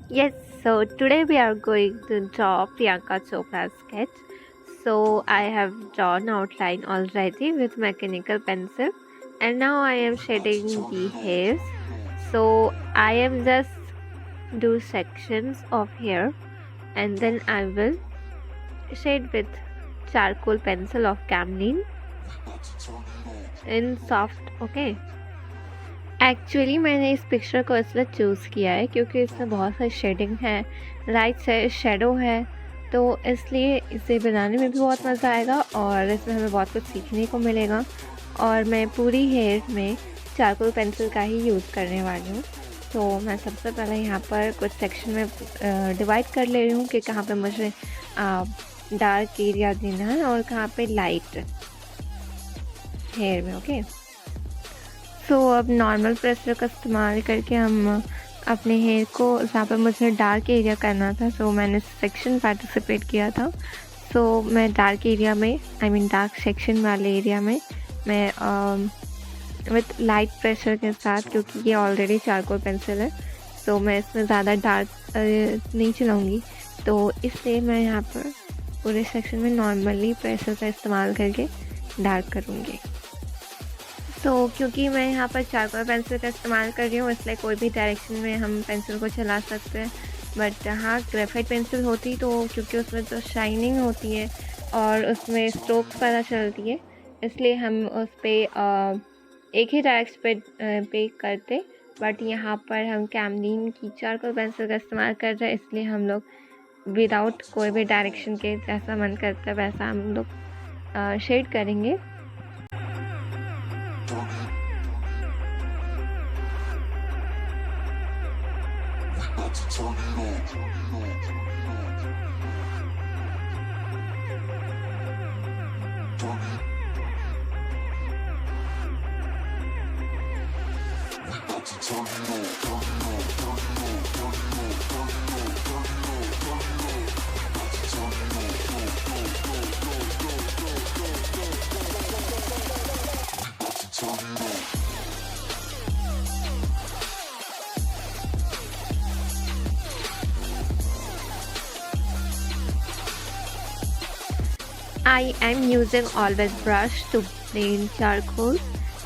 Yes, so today we are going to draw Priyanka Chopra's sketch. So I have drawn outline already with mechanical pencil and now I am shading the hairs. So I am just do sections of hair and then I will shade with charcoal pencil of Camlin in soft, okay. Actually मैंने इस picture को इसलिए choose किया है क्योंकि इसमें बहुत सारी शेडिंग है, लाइट से शेडो है, तो इसलिए इसे बनाने में भी बहुत मज़ा आएगा और इसमें हमें बहुत कुछ सीखने को मिलेगा। और मैं पूरी हेयर में चारकोल पेंसिल का ही यूज़ करने वाली हूँ। तो मैं सबसे पहले यहाँ पर कुछ सेक्शन में डिवाइड कर ले रही हूँ कि कहाँ पे मुझे डार्क एरिया देना है और कहाँ पे लाइट हेयर में, ओके। सो अब नॉर्मल प्रेशर का इस्तेमाल करके हम अपने हेयर को, जहाँ पर मुझे डार्क एरिया करना था, सो मैंने सेक्शन पार्टिसिपेट किया था। सो मैं डार्क एरिया में, डार्क सेक्शन वाले एरिया में मैं विथ लाइट प्रेशर के साथ, क्योंकि ये ऑलरेडी चारकोल पेंसिल है तो मैं इसमें ज़्यादा डार्क नहीं चलाऊँगी, तो इसलिए मैं यहाँ पर पूरे सेक्शन में नॉर्मली प्रेशर का इस्तेमाल करके डार्क करूँगी। तो क्योंकि मैं यहाँ पर चारकोल पेंसिल का इस्तेमाल कर रही हूँ इसलिए कोई भी डायरेक्शन में हम पेंसिल को चला सकते हैं। बट हाँ, ग्रेफाइट पेंसिल होती तो, क्योंकि उसमें तो शाइनिंग होती है और उसमें स्ट्रोक्स पता चलती है, इसलिए हम उस पर एक ही डायरेक्शन पे करते। बट यहाँ पर हम कैमलिन की चारकोल पेंसिल का इस्तेमाल कर रहे हैं, इसलिए हम लोग विदाउट कोई भी डायरेक्शन के, जैसा मन करता है वैसा हम लोग शेड करेंगे। I am using always brush to blend charcoal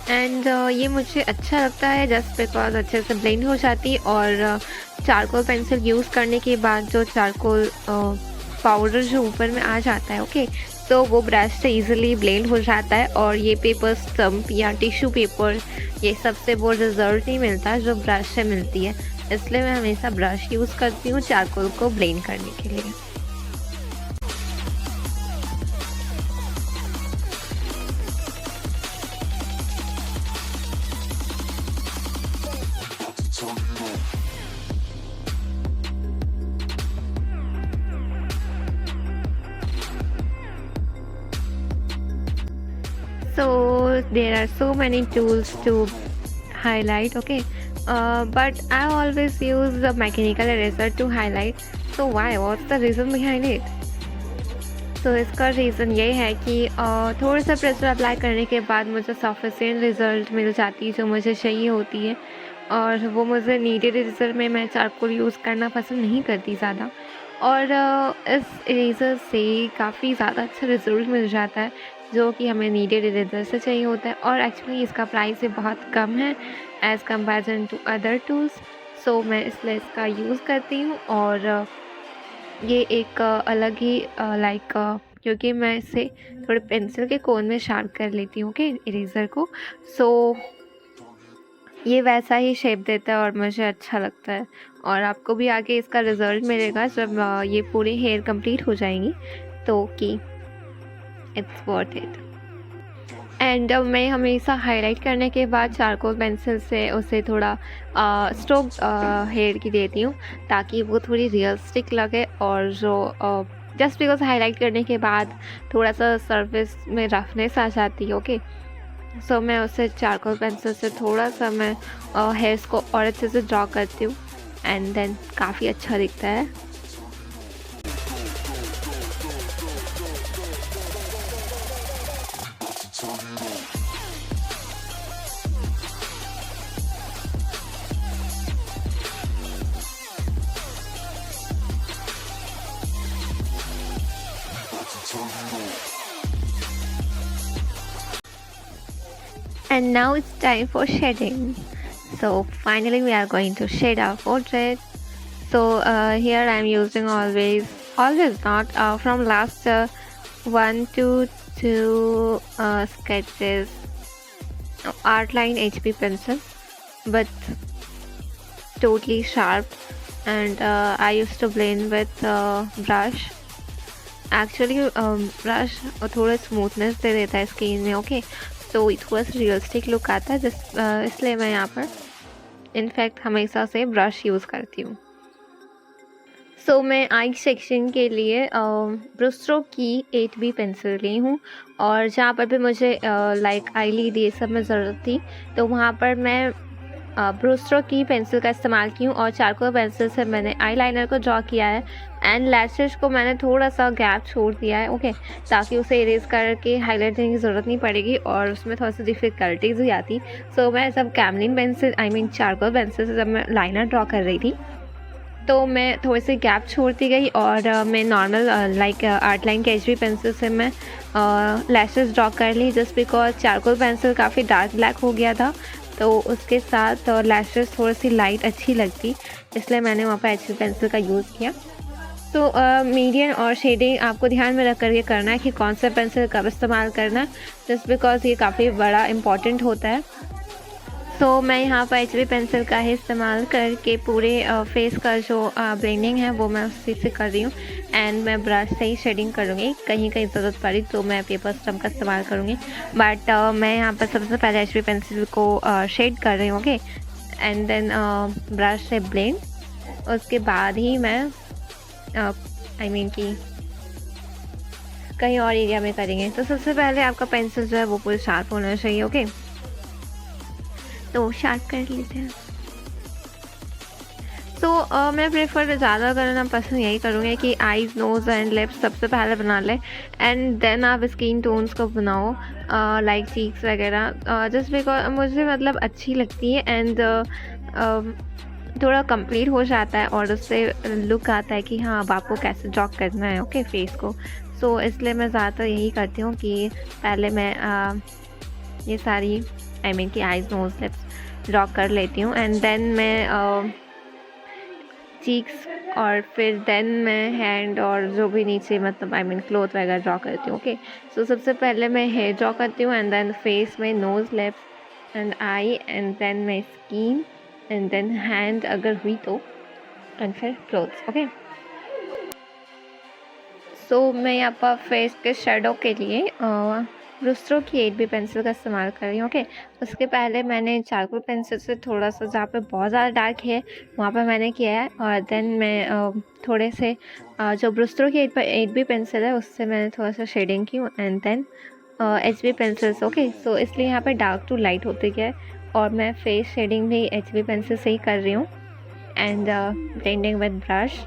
and ये मुझे अच्छा लगता है जस्ट बिकॉज अच्छे से ब्लेंड हो जाती है। और चारकोल पेंसिल यूज़ करने के बाद जो चारकोल पाउडर जो ऊपर में आ जाता है, ओके, तो वो ब्रश से इजीली ब्लेंड हो जाता है और ये पेपर स्टम्प या टिश्यू पेपर, ये सबसे वो रिजल्ट नहीं मिलता जो ब्रश से मिलती है। इसलिए मैं हमेशा ब्रश यूज़ करती हूँ चारकोल को ब्लेंड करने के लिए। So there are so many tools to highlight, okay, but I always use the mechanical eraser to highlight. So why? What's the reason behind it? तो इसका रीज़न ये है कि थोड़ा सा प्रेशर अप्लाई करने के बाद मुझे सफिशिएंट रिज़ल्ट मिल जाती है जो मुझे चाहिए होती है, और वो मुझे नीडेड इरेज़र में मैं चारकोल यूज़ करना पसंद नहीं करती ज़्यादा। और इस इरेज़र से काफ़ी ज़्यादा अच्छा रिज़ल्ट मिल जाता है जो कि हमें नीडेड इरेज़र से चाहिए होता है। और एक्चुअली इसका प्राइस भी बहुत कम है as comparison to other tools, so मैं इसलिए इसका यूज़ करती हूँ। और ये एक अलग ही लाइक, क्योंकि मैं इसे थोड़े पेंसिल के कोन में शार्प कर लेती हूँ कि इरेज़र को, सो ये वैसा ही शेप देता है और मुझे अच्छा लगता है। और आपको भी आगे इसका रिज़ल्ट मिलेगा जब ये पूरी हेयर कंप्लीट हो जाएंगी, तो कि इट्स वर्थ इट। एंड मैं हमेशा हाईलाइट करने के बाद चारकोल पेंसिल से उसे थोड़ा स्ट्रोक हेयर की देती हूँ ताकि वो थोड़ी रियलिस्टिक लगे। और जो जस्ट बिकॉज हाईलाइट करने के बाद थोड़ा सा सरफेस में रफनेस आ जाती है, ओके, सो मैं उसे चारकोल पेंसिल से थोड़ा सा मैं हेयर्स को और अच्छे से ड्रॉ करती हूँ एंड देन काफ़ी अच्छा दिखता है। And now it's time for shading. So finally we are going to shade our portrait. So here I'm using always not from last 1 to 2 sketches Artline HB pencil, but totally sharp, and I used to blend with brush. Actually brush थोड़ा smoothness दे देता है skin में, okay, तो थोड़ा सा realistic look आता है, इसलिए मैं यहाँ पर इनफैक्ट हमेशा से ब्रश यूज़ करती हूँ। सो मैं आई सेक्शन के लिए ब्रूस्ट्रोक की 8B पेंसिल ली हूँ, और जहाँ पर भी मुझे लाइक आई लीड ये सब में ज़रूरत थी तो वहाँ पर मैं ब्रूस्ट्रोक की पेंसिल का इस्तेमाल की हूँ, और चारकोल पेंसिल से मैंने आईलाइनर को ड्रॉ किया है, एंड लैशेस को मैंने थोड़ा सा गैप छोड़ दिया है, ओके, ताकि उसे इरेज करके हाईलाइट देने की ज़रूरत नहीं पड़ेगी और उसमें थोड़ा सा डिफ़िकल्टीज भी आती। सो मैं जब कैमलिन पेंसिल चारकोल पेंसिल से जब मैं लाइनर ड्रॉ कर रही थी तो मैं थोड़ी सी गैप छोड़ती गई, और मैं नॉर्मल लाइक आर्टलाइन के HB पेंसिल से मैं लैशेस ड्रॉ कर ली, जस्ट बिकॉज चारकोल पेंसिल काफ़ी डार्क ब्लैक हो गया था, तो उसके साथ लैशेस थोड़ी सी लाइट अच्छी लगती, इसलिए मैंने वहाँ पर HB पेंसिल का यूज़ किया। तो मीडियम और शेडिंग आपको ध्यान में रख कर ये करना है कि कौन सा पेंसिल कब इस्तेमाल करना है, जस्ट बिकॉज ये काफ़ी बड़ा इम्पॉर्टेंट होता है। तो मैं यहाँ पर HB पेंसिल का ही इस्तेमाल करके पूरे फेस का जो ब्लेंडिंग है वो मैं उसी से कर रही हूँ, एंड मैं ब्रश से ही शेडिंग करूँगी, कहीं कहीं ज़रूरत पड़ी तो मैं पेपर स्टम्प का इस्तेमाल करूँगी, बट मैं यहाँ पर सबसे पहले HB पेंसिल को शेड कर रही हूँ, ओके, एंड देन ब्रश से ब्लेंड, उसके बाद ही मैं आई मीन कि कहीं और एरिया में करेंगे। तो सबसे पहले आपका पेंसिल जो है वो पूरी शार्प होना चाहिए, ओके, तो शार्प कर लेते हैं। तो मैं प्रेफर ज़्यादा करना पसंद यही करूँगी कि आईज़, नोज़ एंड लिप्स सबसे पहले बना लें, एंड देन आप स्किन टोन्स को बनाओ लाइक चीक्स वगैरह, जस्ट बिकॉज मुझे मतलब अच्छी लगती है, एंड थोड़ा कंप्लीट हो जाता है और उससे लुक आता है कि हाँ अब आपको कैसे ड्रॉ करना है, ओके, फेस को। सो इसलिए मैं ज़्यादातर यही करती हूँ कि पहले मैं ये सारी आई मीन कि आईज़, नोज़, लिप्स ड्रॉ कर लेती हूँ, एंड देन मैं चीक्स, और फिर देन मैं हैंड और जो भी नीचे मतलब आई मीन क्लोथ वगैरह ड्रॉ करती हूँ, ओके। सो सबसे पहले मैं हेयर ड्रॉ करती हूँ, एंड देन फेस में nose, lips and eye, and then मैं स्किन, एंड देन हैंड अगर हुई तो, एंड फिर क्लोथ्स, ओके। सो मैं यहाँ पर फेस के शेडो के लिए ब्रूस्ट्रोक की 8B पेंसिल का इस्तेमाल कर रही हूँ, ओके। उसके पहले मैंने चारकोल पेंसिल से थोड़ा सा जहाँ पे बहुत ज़्यादा डार्क है वहाँ पर मैंने किया है, और देन मैं थोड़े से जो ब्रूस्ट्रोक की 8B पेंसिल है उससे मैंने थोड़ा सा शेडिंग की, and then HB pencils, okay. So इसलिए यहाँ पे डार्क टू लाइट होते गया है, और मैं फेस शेडिंग भी HB पेंसिल से ही कर रही हूँ, एंड ब्लेंडिंग विद ब्रश,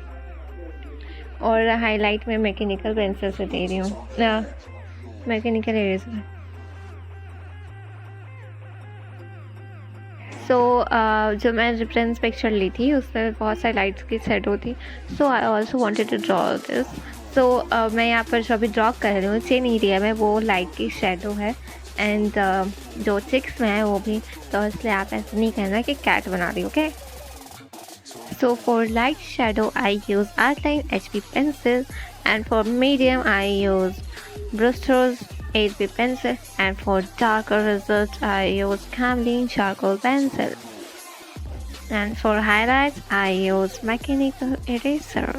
और हाईलाइट में मैकेनिकल पेंसिल से दे रही हूँ, मैकेनिकल इरेजर। सो जो मैं रेफरेंस पिक्चर ली थी उसमें बहुत सारी लाइट्स की शेडो थी, so I also wanted to draw this. So मैं यहाँ पर जो अभी ड्रॉ कर रही हूँ सेम एरिया में वो लाइट की शेडो है, एंड जो चिक्स में है वो भी, तो इसलिए आप ऐसे नहीं कहना कि कैट बना रही, okay. So for light shadow I use Artline HB pencil, and for medium I use Brewster's 8B pencil, and for darker results I use Camlin charcoal pencil, and for highlights I use mechanical eraser.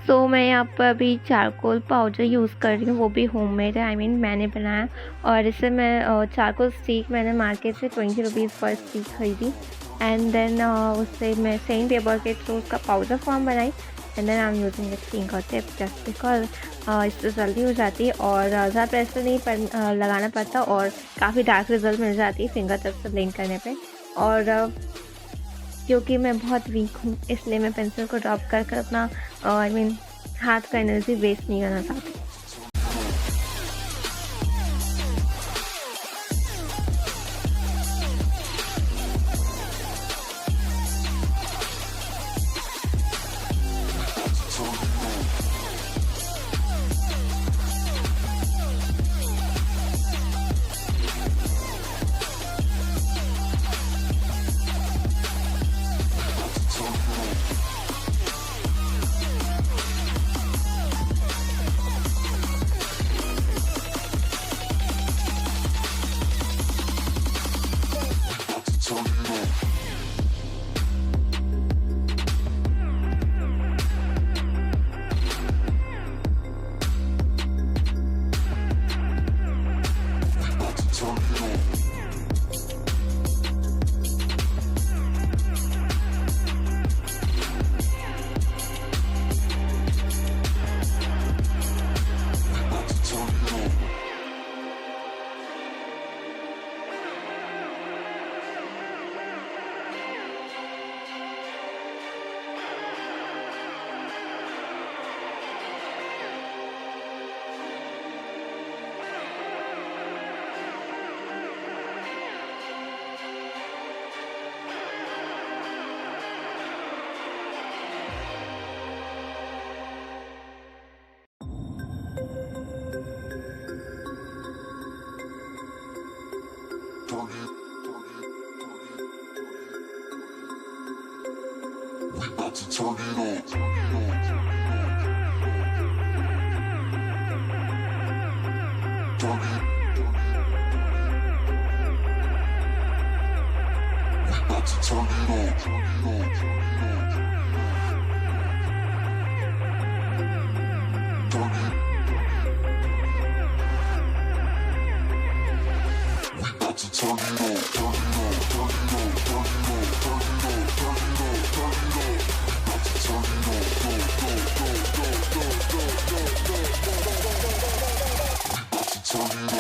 सो मैं यहाँ पर अभी charcoal powder use कर रही हूँ, वो भी homemade है, आई मीन मैंने बनाया। और इसे मैं चारकोल स्टिक मैंने मार्केट से 20 रुपीज़ पर स्टिक खरीदी। एंड देन उससे मैं सेम पेपर के थ्रू उसका पाउडर फॉर्म बनाई। And then I am using this finger tip just because इससे जल्दी हो जाती है और ज़्यादा प्रेशर नहीं लगाना पड़ता और काफ़ी डार्क रिजल्ट मिल जाती है फिंगर टिप से ब्लेंड करने पे। और क्योंकि मैं बहुत वीक हूँ इसलिए मैं पेंसिल को ड्रॉप कर कर अपना आई मीन हाथ का एनर्जी वेस्ट नहीं करना चाहती। Turn it